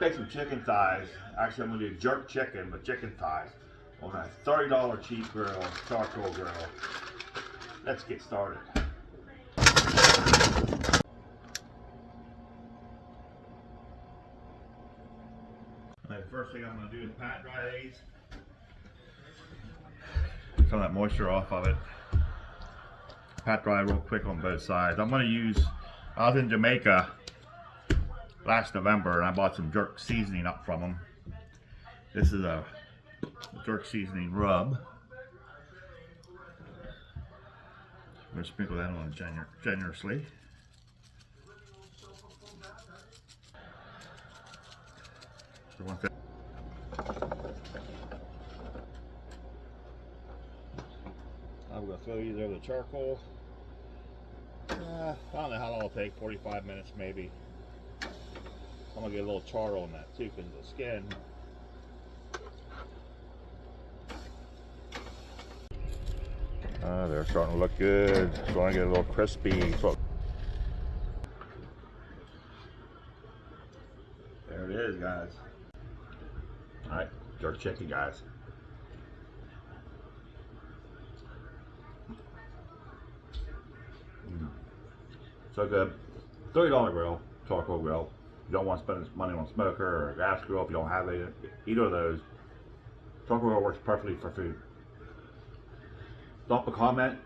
make some chicken thighs. Actually, I'm gonna do jerk chicken with chicken thighs on a $30 cheap grill, charcoal grill. Let's get started. The first thing I'm gonna do is pat dry these. Some of that moisture off of it. Pat dry real quick on both sides. I'm gonna use, I was in Jamaica last November and I bought some jerk seasoning up from them. This is a jerk seasoning rub. I'm gonna sprinkle that on generously. So once that, I'm gonna throw these over the charcoal. I don't know how long it'll take, 45 minutes maybe. I'm gonna get a little char on that too because of the skin. They're starting to look good. It's going to get a little crispy. So there it is, guys. All right, jerk chicken, guys. So good. $30 grill, charcoal grill. You don't want to spend money on a smoker or a gas grill if you don't have either of those. Charcoal grill works perfectly for food. Drop a comment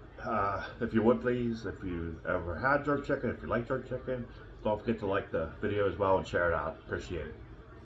if you would, please. If you ever had jerk chicken, if you like jerk chicken, don't forget to like the video as well and share it out. Appreciate it.